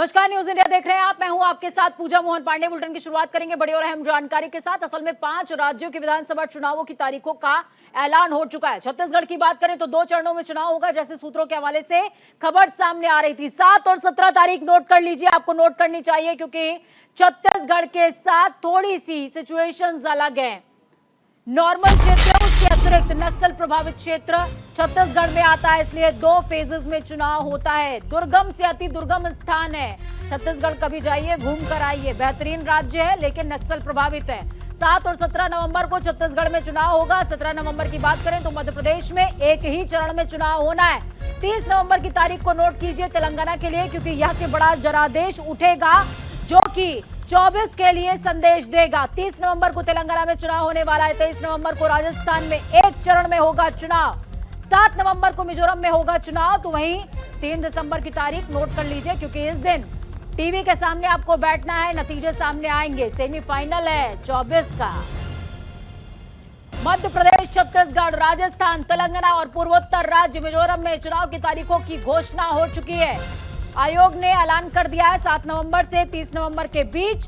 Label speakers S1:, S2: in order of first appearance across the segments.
S1: नमस्कार, news India देख रहे हैं आप। मैं हूं आपके साथ पूजा मोहन पांडे। बुलेटिन की शुरुआत करेंगे बड़ी और अहम जानकारी के साथ। असल में 5 राज्यों के विधानसभा चुनावों की तारीखों का ऐलान हो चुका है। छत्तीसगढ़ की बात करें तो 2 चरणों में चुनाव होगा, जैसे सूत्रों के हवाले से खबर सामने आ रही थी। 7 और 17 तारीख नोट कर लीजिए, आपको नोट करनी चाहिए, क्योंकि छत्तीसगढ़ के साथ थोड़ी सी सिचुएशंस अलग है। नॉर्मल क्षेत्र उसके अतिरिक्त नक्सल प्रभावित क्षेत्र छत्तीसगढ़ में आता है, इसलिए 2 फेजेस में चुनाव होता है। दुर्गम से अति दुर्गम स्थान है छत्तीसगढ़, कभी जाइए, घूम कर आइए। बेहतरीन राज्य है लेकिन नक्सल प्रभावित है। 7 और 17 नवंबर को छत्तीसगढ़ में चुनाव होगा। 17 नवंबर की बात करें तो मध्य प्रदेश में एक ही चरण में चुनाव होना है। 30 नवंबर की तारीख को नोट कीजिए तेलंगाना के लिए, क्योंकि यहां से बड़ा जनादेश उठेगा जो कि 24 के लिए संदेश देगा। 30 नवंबर को तेलंगाना में चुनाव होने वाला है। 23 नवंबर को राजस्थान में एक चरण में होगा चुनाव। 7 नवंबर को मिजोरम में होगा चुनाव। तो वहीं 3 दिसंबर की तारीख नोट कर लीजिए, क्योंकि इस दिन टीवी के सामने आपको बैठना है, नतीजे सामने आएंगे। सेमीफाइनल है 24 का। मध्य प्रदेश, छत्तीसगढ़, राजस्थान, तेलंगाना और पूर्वोत्तर राज्य मिजोरम में चुनाव की तारीखों की घोषणा हो चुकी है। आयोग ने ऐलान कर दिया है 7 नवंबर से 30 नवंबर के बीच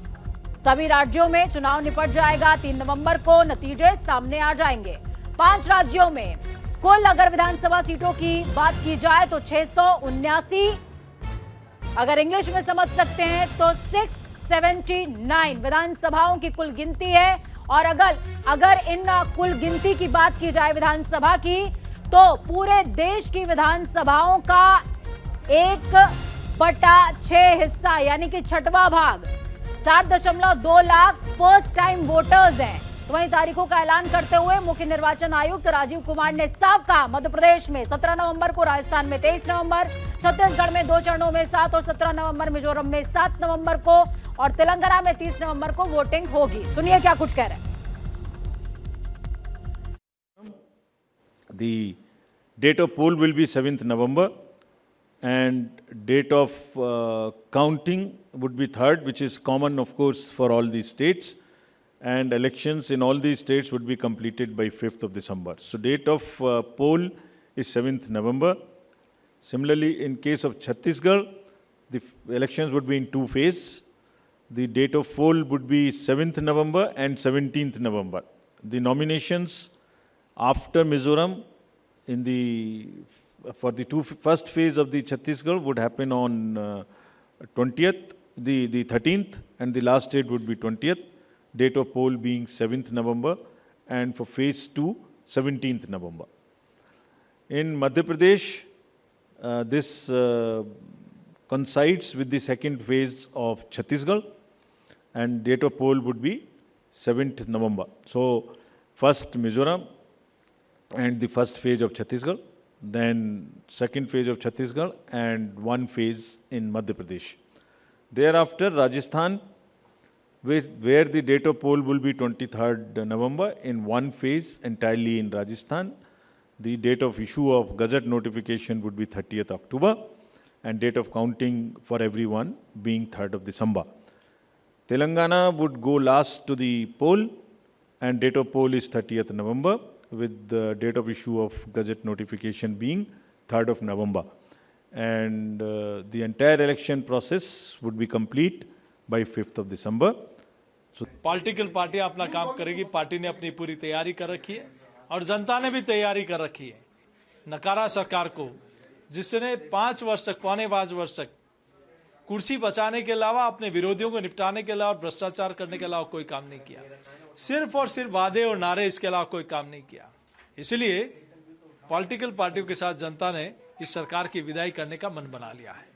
S1: सभी राज्यों में चुनाव निपट जाएगा। 3 नवंबर को नतीजे सामने आ जाएंगे। 5 राज्यों में कुल अगर विधानसभा सीटों की बात की जाए तो 679, अगर इंग्लिश में समझ सकते हैं तो 679 विधानसभाओं की कुल गिनती है। और अगर इन कुल गिनती की बात की जाए विधानसभा की, तो पूरे देश की विधानसभाओं का 1/6 हिस्सा, यानी कि 6वां भाग, 7.2 लाख फर्स्ट टाइम वोटर्स हैं। तो वहीं तारीखों का ऐलान करते हुए मुख्य निर्वाचन आयुक्त राजीव कुमार ने साफ कहा, मध्य प्रदेश में 17 नवंबर को, राजस्थान में 23 नवंबर, छत्तीसगढ़ में 2 चरणों में 7 और 17 नवंबर, मिजोरम में 7 नवंबर को और तेलंगाना में 30 नवंबर को वोटिंग होगी। सुनिए क्या कुछ कह रहे हैं।
S2: The date of poll will be 7th November and date of counting would be 3rd, which is common of course for all these states, and elections in all these states would be completed by 5th of December. So date of poll is 7th November. Similarly, in case of Chhattisgarh, the elections would be in 2 phases. The date of poll would be 7th November and 17th November. The nominations after Mizoram for the first phase of the Chhattisgarh would happen on 20th, the 13th, and the last date would be 20th. Date of poll being 7th November, and for phase 2, 17th November. In Madhya Pradesh, this coincides with the second phase of Chhattisgarh, and date of poll would be 7th November. So, first Mizoram and the first phase of Chhattisgarh, then second phase of Chhattisgarh and 1 phase in Madhya Pradesh. Thereafter, Rajasthan, where the date of poll will be 23rd November in 1 phase entirely in Rajasthan. The date of issue of Gazette notification would be 30th October and date of counting for everyone being 3rd of December. Telangana would go last to the poll and date of poll is 30th November with the date of issue of Gazette notification being 3rd of November. And the entire election process would be complete by 5th of December.
S3: Political party अपना काम करेगी। Party ने अपनी पूरी तैयारी कर रखी है और जनता ने भी तैयारी कर रखी है। नकारा सरकार को, जिसने 5 वर्ष तक, पौने 5 वर्ष तक कुर्सी बचाने के अलावा, अपने विरोधियों को निपटाने के अलावा, भ्रष्टाचार करने के अलावा कोई काम नहीं किया। सिर्फ और सिर्फ वादे और नारे, इसके अलावा कोई काम नहीं किया। इसलिए पॉलिटिकल पार्टियों के साथ जनता ने इस सरकार की विदाई करने का मन बना लिया है।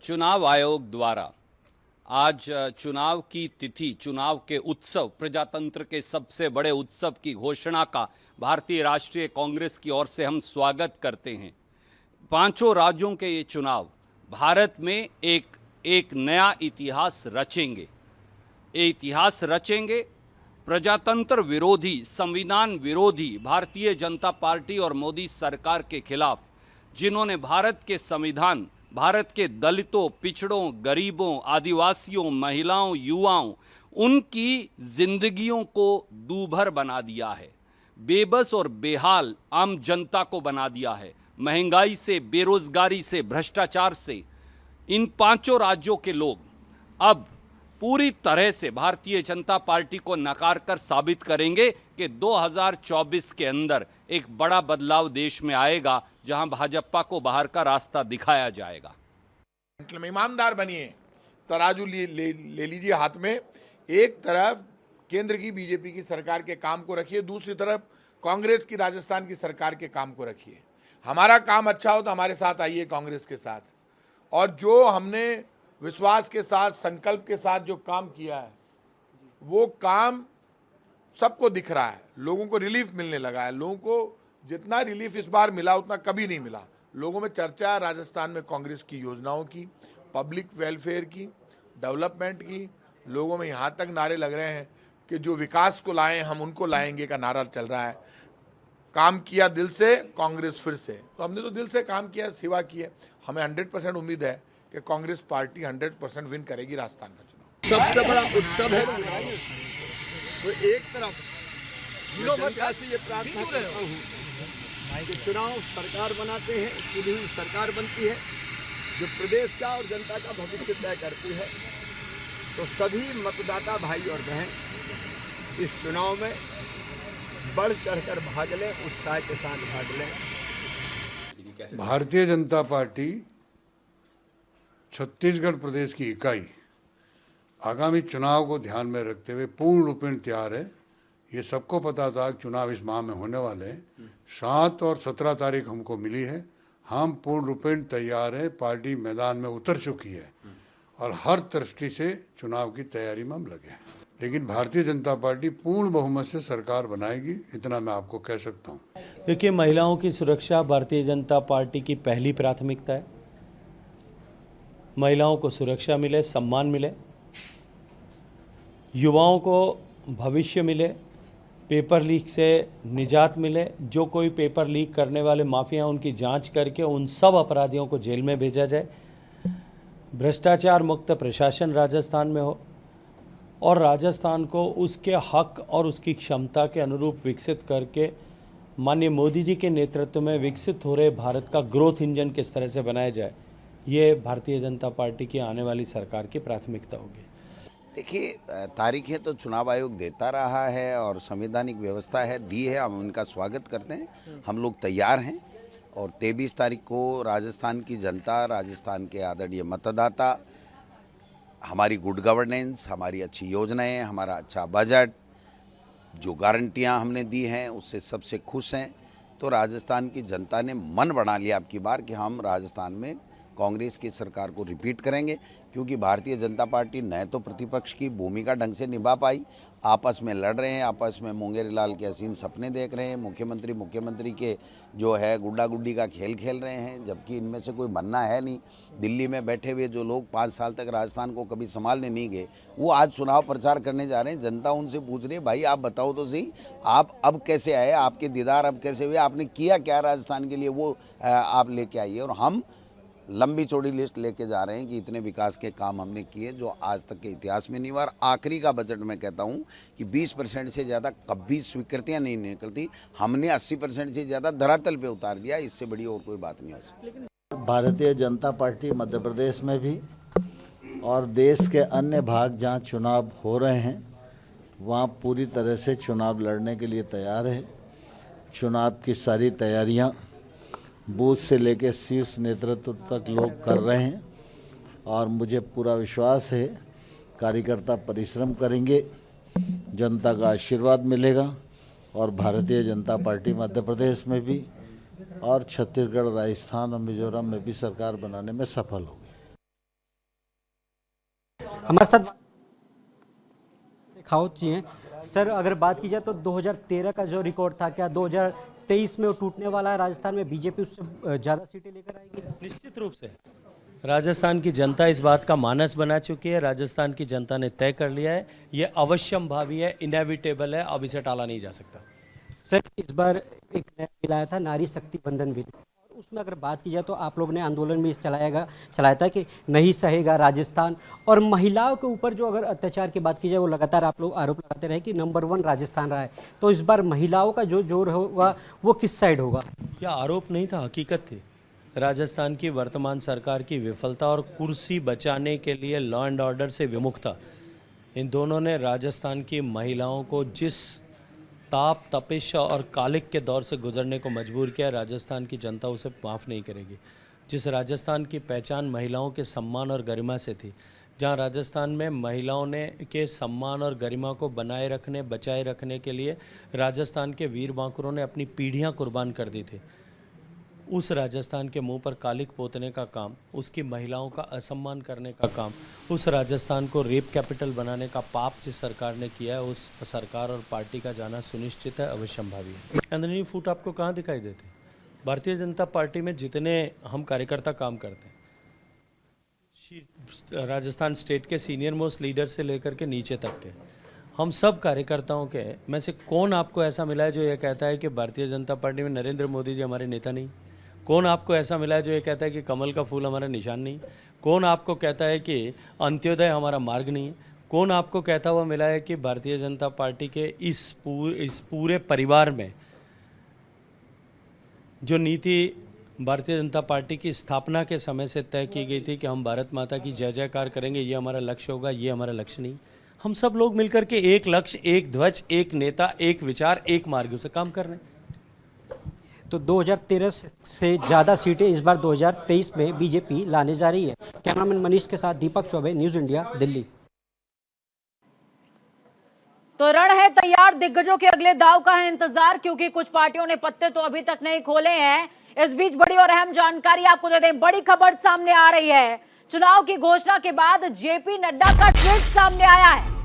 S4: चुनाव आयोग द्वारा आज चुनाव की तिथि, चुनाव के उत्सव, प्रजातंत्र के सबसे बड़े उत्सव की घोषणा का भारतीय राष्ट्रीय कांग्रेस की ओर से हम स्वागत करते हैं। 5 राज्यों के ये चुनाव भारत में एक नया इतिहास रचेंगे। ये इतिहास रचेंगे प्रजातंत्र विरोधी, संविधान विरोधी भारतीय जनता पार्टी और मोदी सरकार के खिलाफ, जिन्होंने भारत के संविधान, भारत के दलितों, पिछड़ों, गरीबों, आदिवासियों, महिलाओं, युवाओं, उनकी जिंदगियों को दूभर बना दिया है, बेबस और बेहाल आम जनता को बना दिया है। महंगाई से, बेरोजगारी से, भ्रष्टाचार से इन पांचों राज्यों के लोग अब पूरी तरह से भारतीय जनता पार्टी को नकार कर साबित करेंगे कि 2024 के अंदर एक बड़ा बदलाव देश में आएगा, जहां भाजपा को बाहर का रास्ता दिखाया जाएगा।
S5: ईमानदार बनिए, तराजू ले लीजिए हाथ में। एक तरफ केंद्र की बीजेपी की सरकार के काम को रखिए, दूसरी तरफ कांग्रेस की राजस्थान की सरकार के काम को रखिए। हमारा काम अच्छा हो तो हमारे साथ आइए कांग्रेस के साथ, और जो हमने विश्वास के साथ संकल्प के साथ जो काम किया है वो काम सबको दिख रहा है। लोगों को रिलीफ मिलने लगा है। लोगों को जितना रिलीफ इस बार मिला उतना कभी नहीं मिला। लोगों में चर्चा है राजस्थान में कांग्रेस की योजनाओं की, पब्लिक वेलफेयर की, डेवलपमेंट की। लोगों में यहाँ तक नारे लग रहे हैं कि जो विकास को लाएं हम उनको लाएंगे का नारा चल रहा है। काम किया दिल से, कांग्रेस फिर से। तो हमने तो दिल से काम किया, सेवा की है। हमें 100% उम्मीद है कि कांग्रेस पार्टी 100% विन करेगी राजस्थान का चुनाव।
S6: सबसे बड़ा उत्सव है। तो एक तरफ जनता से ये प्रार्थना करता हूँ कि चुनाव सरकार बनाते हैं, चुनी हुई सरकार बनती है जो प्रदेश का और जनता का भविष्य तय करती है। तो सभी मतदाता भाई और बहन इस चुनाव में बढ़ चढ़कर भाग लें, उत्साह के साथ भाग लें।
S7: भारतीय जनता पार्टी छत्तीसगढ़ प्रदेश की इकाई आगामी चुनाव को ध्यान में रखते हुए पूर्ण रूपेण तैयार है। ये सबको पता था कि चुनाव इस माह में होने वाले हैं। 7 और 17 तारीख हमको मिली है। हम पूर्ण रूपेण तैयार हैं। पार्टी मैदान में उतर चुकी है और हर दृष्टि से चुनाव की तैयारी में हम लगे हैं। लेकिन भारतीय जनता पार्टी पूर्ण बहुमत से सरकार बनाएगी, इतना मैं आपको कह सकता हूँ।
S8: देखिए, महिलाओं की सुरक्षा भारतीय जनता पार्टी की पहली प्राथमिकता है। महिलाओं को सुरक्षा मिले, सम्मान मिले, युवाओं को भविष्य मिले, पेपर लीक से निजात मिले। जो कोई पेपर लीक करने वाले माफिया उनकी जांच करके उन सब अपराधियों को जेल में भेजा जाए। भ्रष्टाचार मुक्त प्रशासन राजस्थान में हो और राजस्थान को उसके हक और उसकी क्षमता के अनुरूप विकसित करके माननीय मोदी जी के नेतृत्व में विकसित हो रहे भारत का ग्रोथ इंजन किस तरह से बनाया जाए, ये भारतीय जनता पार्टी की आने वाली सरकार की प्राथमिकता होगी।
S9: देखिए, तारीखें तो चुनाव आयोग देता रहा है और संवैधानिक व्यवस्था है, दी है, हम उनका स्वागत करते हैं। हम लोग तैयार हैं और 23 तारीख को राजस्थान की जनता, राजस्थान के आदरणीय मतदाता हमारी गुड गवर्नेंस, हमारी अच्छी योजनाएं, हमारा अच्छा बजट, जो गारंटियां हमने दी हैं उससे सबसे खुश हैं। तो राजस्थान की जनता ने मन बना लिया अब की बार कि हम राजस्थान में कांग्रेस की सरकार को रिपीट करेंगे, क्योंकि भारतीय जनता पार्टी न तो प्रतिपक्ष की भूमिका ढंग से निभा पाई, आपस में लड़ रहे हैं, आपस में मुंगेरी लाल के हसीन सपने देख रहे हैं, मुख्यमंत्री के जो है गुड्डा गुड्डी का खेल खेल रहे हैं, जबकि इनमें से कोई बनना है नहीं। दिल्ली में बैठे हुए जो लोग 5 साल तक राजस्थान को कभी संभालने नहीं गए, वो आज चुनाव प्रचार करने जा रहे हैं। जनता उनसे पूछ रही है, भाई आप बताओ तो सही, आप अब कैसे आए, आपके दीदार अब कैसे हुए, आपने किया क्या राजस्थान के लिए, वो आप लेके आइए। और हम लंबी चौड़ी लिस्ट लेके जा रहे हैं कि इतने विकास के काम हमने किए जो आज तक के इतिहास में नहीं हुआ। आखिरी का बजट मैं कहता हूं कि 20% से ज़्यादा कभी स्वीकृतियां नहीं निकलती, हमने 80% से ज़्यादा धरातल पे उतार दिया। इससे बड़ी और कोई बात नहीं हो सकती।
S10: भारतीय जनता पार्टी मध्य प्रदेश में भी और देश के अन्य भाग जहां चुनाव हो रहे हैं वहां पूरी तरह से चुनाव लड़ने के लिए तैयार है। चुनाव की सारी तैयारियां बूथ से लेकर शीर्ष नेतृत्व तक लोग कर रहे हैं और मुझे पूरा विश्वास है कार्यकर्ता परिश्रम करेंगे, जनता का आशीर्वाद मिलेगा और भारतीय जनता पार्टी मध्य प्रदेश में भी और छत्तीसगढ़, राजस्थान और मिजोरम में भी सरकार बनाने में सफल होगी।
S11: हमारे साथ खाउत जी हैं। सर, अगर बात की जाए तो 2013 का जो रिकॉर्ड था, क्या 2023 में वो टूटने वाला है? राजस्थान में बीजेपी उससे ज़्यादा सीटें लेकर आएगी?
S8: निश्चित रूप से राजस्थान की जनता इस बात का मानस बना चुकी है। राजस्थान की जनता ने तय कर लिया है, ये अवश्यम भावी है, इनएविटेबल है, अब इसे टाला नहीं जा सकता।
S11: सर, इस बार एक नया बिल आया था, नारी शक्ति बंधन बिल, उसमें अगर बात की जाए तो आप लोगों ने आंदोलन भी चलाया था कि नहीं सहेगा राजस्थान, और महिलाओं के ऊपर जो अगर अत्याचार की बात की जाए वो लगातार आप लोग आरोप लगाते रहे कि नंबर 1 राजस्थान रहा है। तो इस बार महिलाओं का जो जोर होगा वो किस साइड होगा?
S8: यह आरोप नहीं था, हकीकत थी। राजस्थान की वर्तमान सरकार की विफलता और कुर्सी बचाने के लिए लॉ एंड ऑर्डर से विमुखता, इन दोनों ने राजस्थान की महिलाओं को जिस ताप तपिश और कालिक के दौर से गुजरने को मजबूर किया, राजस्थान की जनता उसे माफ़ नहीं करेगी। जिस राजस्थान की पहचान महिलाओं के सम्मान और गरिमा से थी, जहां राजस्थान में महिलाओं ने के सम्मान और गरिमा को बनाए रखने, बचाए रखने के लिए राजस्थान के वीर बांकुरों ने अपनी पीढ़ियां कुर्बान कर दी थी, उस राजस्थान के मुंह पर कालिक पोतने का काम, उसकी महिलाओं का असम्मान करने का काम, उस राजस्थान को रेप कैपिटल बनाने का पाप जिस सरकार ने किया है, उस सरकार और पार्टी का जाना सुनिश्चित है, अवश्यंभावी है। अंदरूनी फूट आपको कहाँ दिखाई देते? भारतीय जनता पार्टी में जितने हम कार्यकर्ता काम करते हैं, राजस्थान स्टेट के सीनियर मोस्ट लीडर से लेकर के नीचे तक के, हम सब कार्यकर्ताओं के में से कौन आपको ऐसा मिला है जो ये कहता है कि भारतीय जनता पार्टी में नरेंद्र मोदी जी हमारे नेता नहीं? कौन आपको ऐसा मिला है जो ये कहता है कि कमल का फूल हमारा निशान नहीं? कौन आपको कहता है कि अंत्योदय हमारा मार्ग नहीं है? कौन आपको कहता हुआ मिला है कि भारतीय जनता पार्टी के इस पूरे परिवार में जो नीति भारतीय जनता पार्टी की स्थापना के समय से तय की गई थी कि हम भारत माता की जय जयकार करेंगे, ये हमारा लक्ष्य होगा, ये हमारा लक्ष्य नहीं? हम सब लोग मिलकर के एक लक्ष्य, एक ध्वज, एक नेता, एक विचार, एक मार्ग से काम कर रहे हैं।
S11: तो 2013 से ज़्यादा सीटें इस बार 2023 में बीजेपी लाने जा रही है। कैमरामैन मनीष के साथ दीपक चौबे, न्यूज़ इंडिया, दिल्ली।
S1: तो रण है तैयार, दिग्गजों के अगले दाव का है इंतजार, क्योंकि कुछ पार्टियों ने पत्ते तो अभी तक नहीं खोले हैं। इस बीच बड़ी और अहम जानकारी आपको दे दें, बड़ी खबर सामने आ रही है। चुनाव की घोषणा के बाद जेपी नड्डा का ट्वीट सामने आया है।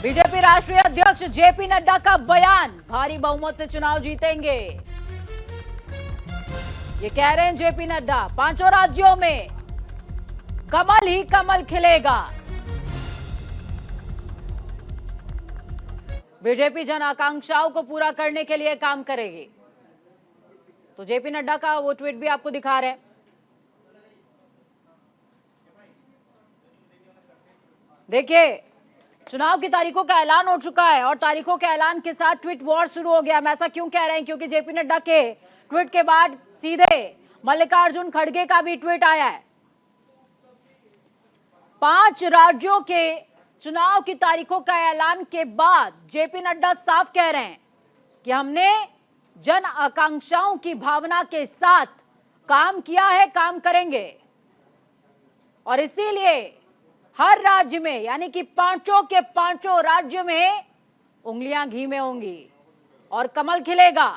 S1: बीजेपी राष्ट्रीय अध्यक्ष जेपी नड्डा का बयान, भारी बहुमत से चुनाव जीतेंगे, ये कह रहे हैं जेपी नड्डा। 5 राज्यों में कमल ही कमल खिलेगा। बीजेपी जन आकांक्षाओं को पूरा करने के लिए काम करेगी। तो जेपी नड्डा का वो ट्वीट भी आपको दिखा रहे हैं। देखिए, चुनाव की तारीखों का ऐलान हो चुका है और तारीखों के ऐलान के साथ ट्वीट वॉर शुरू हो गया। हम ऐसा क्यों कह रहे हैं? क्योंकि जेपी नड्डा के ट्वीट के बाद सीधे मल्लिकार्जुन खड़गे का भी ट्वीट आया है। 5 राज्यों के चुनाव की तारीखों का ऐलान के बाद जेपी नड्डा साफ कह रहे हैं कि हमने जन आकांक्षाओं की भावना के साथ काम किया है, काम करेंगे, और इसीलिए हर राज्य में, यानी कि 5 के 5 राज्य में उंगलियां घी में होंगी और कमल खिलेगा।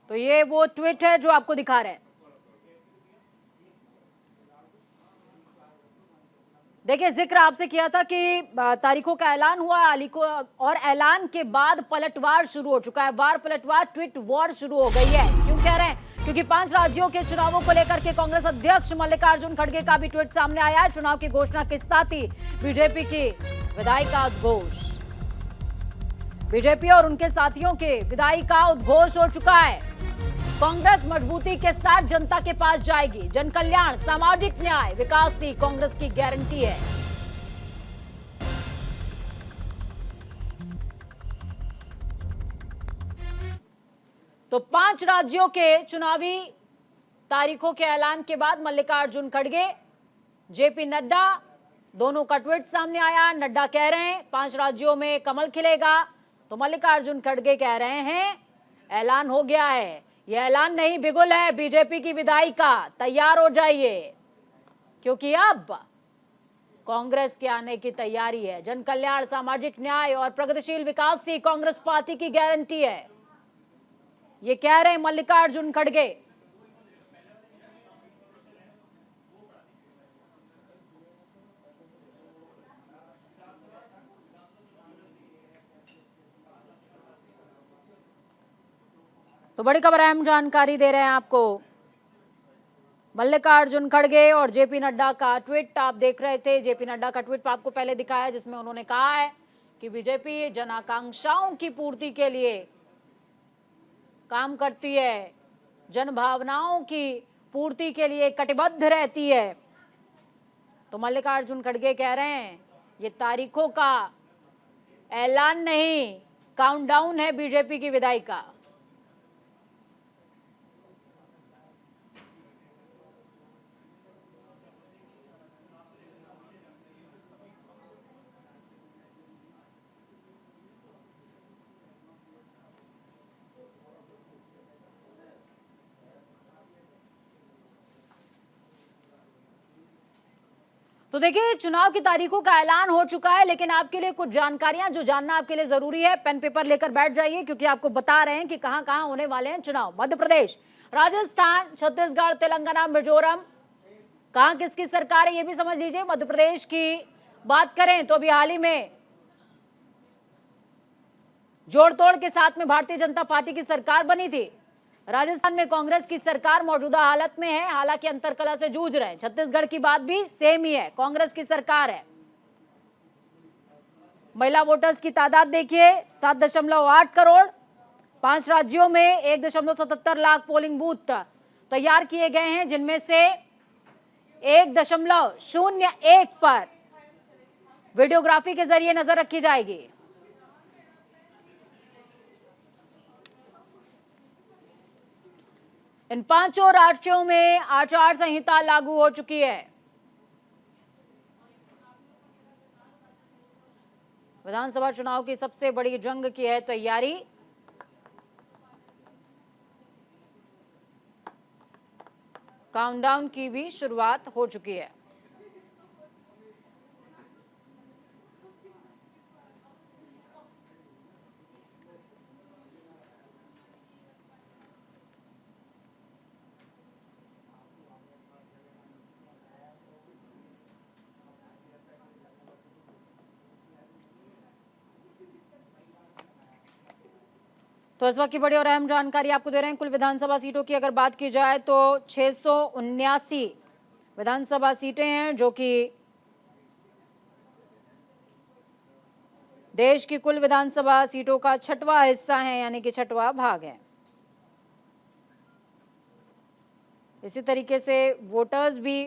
S1: तो ये वो ट्वीट है जो आपको दिखा रहे हैं। देखिए, जिक्र आपसे किया था कि तारीखों का ऐलान हुआ और ऐलान के बाद पलटवार शुरू हो चुका है। वार पलटवार, ट्वीट वॉर शुरू हो गई है। क्यों कह रहे हैं? क्योंकि 5 राज्यों के चुनावों को लेकर के कांग्रेस अध्यक्ष मल्लिकार्जुन खड़गे का भी ट्वीट सामने आया है। चुनाव की घोषणा के साथ ही बीजेपी की विदाई का उद्घोष, बीजेपी और उनके साथियों के विदाई का उद्घोष हो चुका है। कांग्रेस मजबूती के साथ जनता के पास जाएगी। जन कल्याण, सामाजिक न्याय, विकास ही कांग्रेस की गारंटी है। तो 5 राज्यों के चुनावी तारीखों के ऐलान के बाद मल्लिकार्जुन खड़गे, जेपी नड्डा, दोनों का ट्वीट सामने आया। नड्डा कह रहे हैं 5 राज्यों में कमल खिलेगा, तो मल्लिकार्जुन खड़गे कह रहे हैं ऐलान हो गया है। यह ऐलान नहीं, बिगुल है बीजेपी की विदाई का, तैयार हो जाइए, क्योंकि अब कांग्रेस के आने की तैयारी है। जन कल्याण, सामाजिक न्याय और प्रगतिशील विकास ही कांग्रेस पार्टी की गारंटी है, ये कह रहे हैं मल्लिकार्जुन खड़गे। तो बड़ी खबर, अहम जानकारी दे रहे हैं आपको। मल्लिकार्जुन खड़गे और जेपी नड्डा का ट्वीट आप देख रहे थे। जेपी नड्डा का ट्वीट आपको पहले दिखाया, जिसमें उन्होंने कहा है कि बीजेपी जन आकांक्षाओं की पूर्ति के लिए काम करती है, जन भावनाओं की पूर्ति के लिए कटिबद्ध रहती है। तो मल्लिकार्जुन खड़गे कह रहे हैं ये तारीखों का ऐलान नहीं, काउंटडाउन है बीजेपी की विदाई का। तो देखिए, चुनाव की तारीखों का ऐलान हो चुका है, लेकिन आपके लिए कुछ जानकारियां जो जानना आपके लिए जरूरी है। पेन पेपर लेकर बैठ जाइए, क्योंकि आपको बता रहे हैं कि कहां कहां होने वाले हैं चुनाव। मध्य प्रदेश, राजस्थान, छत्तीसगढ़, तेलंगाना, मिजोरम, कहां किसकी सरकार है ये भी समझ लीजिए। मध्य प्रदेश की बात करें तो अभी हाल ही में जोड़ तोड़ के साथ में भारतीय जनता पार्टी की सरकार बनी थी। राजस्थान में कांग्रेस की सरकार मौजूदा हालत में है, हालांकि अंतरकलह से जूझ रहे हैं। छत्तीसगढ़ की बात भी सेम ही है, कांग्रेस की सरकार है। महिला वोटर्स की तादाद देखिए 7.8 करोड़। 5 राज्यों में 1.77 लाख पोलिंग बूथ तैयार किए गए हैं, जिनमें से 1.01 पर वीडियोग्राफी के जरिए नजर रखी जाएगी। इन 5 राज्यों में आचार संहिता लागू हो चुकी है। विधानसभा चुनाव की सबसे बड़ी जंग की है तैयारी। काउंटडाउन की भी शुरुआत हो चुकी है। तो इस वक्त की बड़ी और अहम जानकारी आपको दे रहे हैं। कुल विधानसभा सीटों की अगर बात की जाए तो 679 विधानसभा सीटें हैं, जो कि देश की कुल विधानसभा सीटों का 6वां हिस्सा है, यानी कि 6वां भाग है। इसी तरीके से वोटर्स भी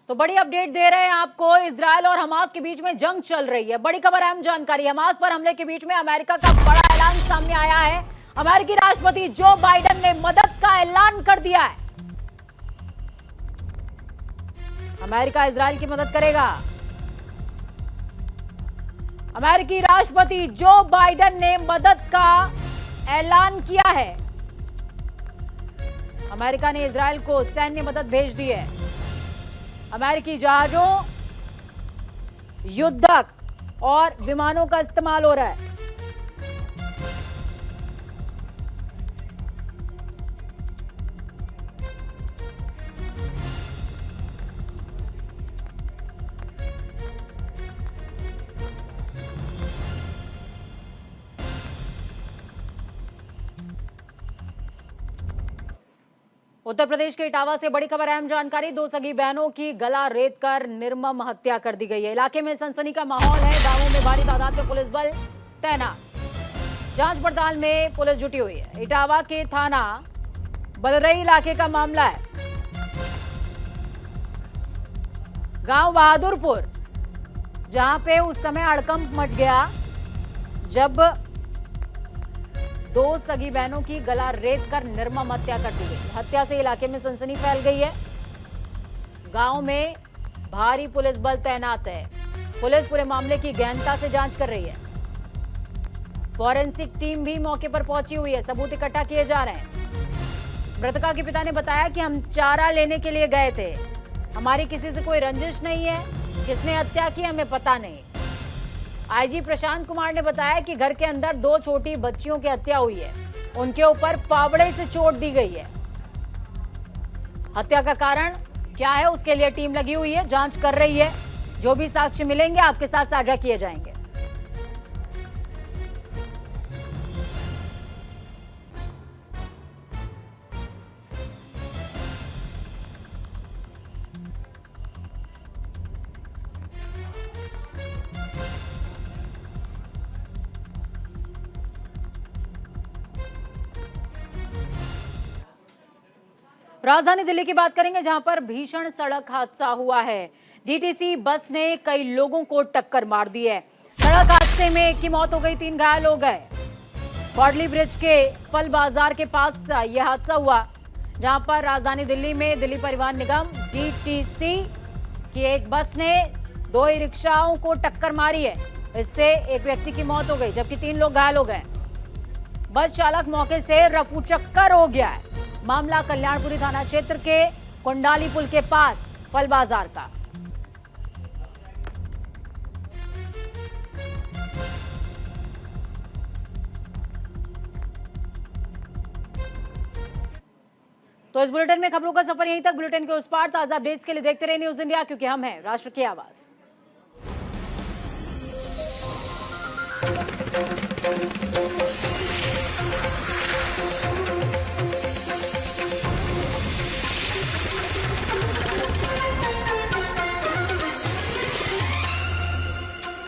S1: तो बड़ी अपडेट दे रहे हैं आपको। इजरायल और हमास के बीच में जंग चल रही है। बड़ी खबर, अहम जानकारी। हमास पर हमले के बीच में अमेरिका का बड़ा ऐलान सामने आया है। अमेरिकी राष्ट्रपति जो बाइडेन ने मदद का ऐलान कर दिया है। अमेरिका इजरायल की मदद करेगा। अमेरिकी राष्ट्रपति जो बाइडेन ने मदद का ऐलान किया है। अमेरिका ने इजरायल को सैन्य मदद भेज दी है। अमेरिकी जहाजों, युद्धक और विमानों का इस्तेमाल हो रहा है। उत्तर प्रदेश के इटावा से बड़ी खबर, अहम जानकारी। 2 सगी बहनों की गला रेत कर निर्मम हत्या कर दी गई है। इलाके में सनसनी का माहौल है। गांवों में भारी तादाद में पुलिस बल तैनात। जांच पड़ताल में पुलिस जुटी हुई है। इटावा के थाना बलरई इलाके का मामला है। गांव बहादुरपुर, जहां पे उस समय हड़कंप मच गया जब 2 सगी बहनों की गला रेत कर निर्मम हत्या कर दी गई। हत्या से इलाके में सनसनी फैल गई है। गांव में भारी पुलिस बल तैनात है। पुलिस पूरे मामले की गहनता से जांच कर रही है। फॉरेंसिक टीम भी मौके पर पहुंची हुई है। सबूत इकट्ठा किए जा रहे हैं। मृतका के पिता ने बताया कि हम चारा लेने के लिए गए थे। हमारी किसी से कोई रंजिश नहीं है। किसने हत्या की हमें पता नहीं। आईजी प्रशांत कुमार ने बताया कि घर के अंदर 2 छोटी बच्चियों की हत्या हुई है, उनके ऊपर फावड़े से चोट दी गई है। हत्या का कारण क्या है उसके लिए टीम लगी हुई है, जांच कर रही है। जो भी साक्ष्य मिलेंगे आपके साथ साझा किए जाएंगे। राजधानी दिल्ली की बात करेंगे, जहां पर भीषण सड़क हादसा हुआ है। डीटीसी बस ने कई लोगों को टक्कर मार दी है। सड़क हादसे में एक की मौत हो गई, 3 घायल हो गए। बॉडली ब्रिज के फल बाजार के पास यह हादसा हुआ, जहां पर राजधानी दिल्ली में दिल्ली परिवहन निगम डीटीसी की एक बस ने 2 ई रिक्शाओं को टक्कर मारी है। इससे एक व्यक्ति की मौत हो गई, जबकि 3 लोग घायल हो गए। बस चालक मौके से रफू चक्कर हो गया है। मामला कल्याणपुरी थाना क्षेत्र के कुंडाली पुल के पास फल बाजार का। तो इस बुलेटिन में खबरों का सफर यहीं तक। बुलेटिन के उस पार ताजा अपडेट्स के लिए देखते रहिए न्यूज़ इंडिया, क्योंकि हम हैं राष्ट्र की आवाज।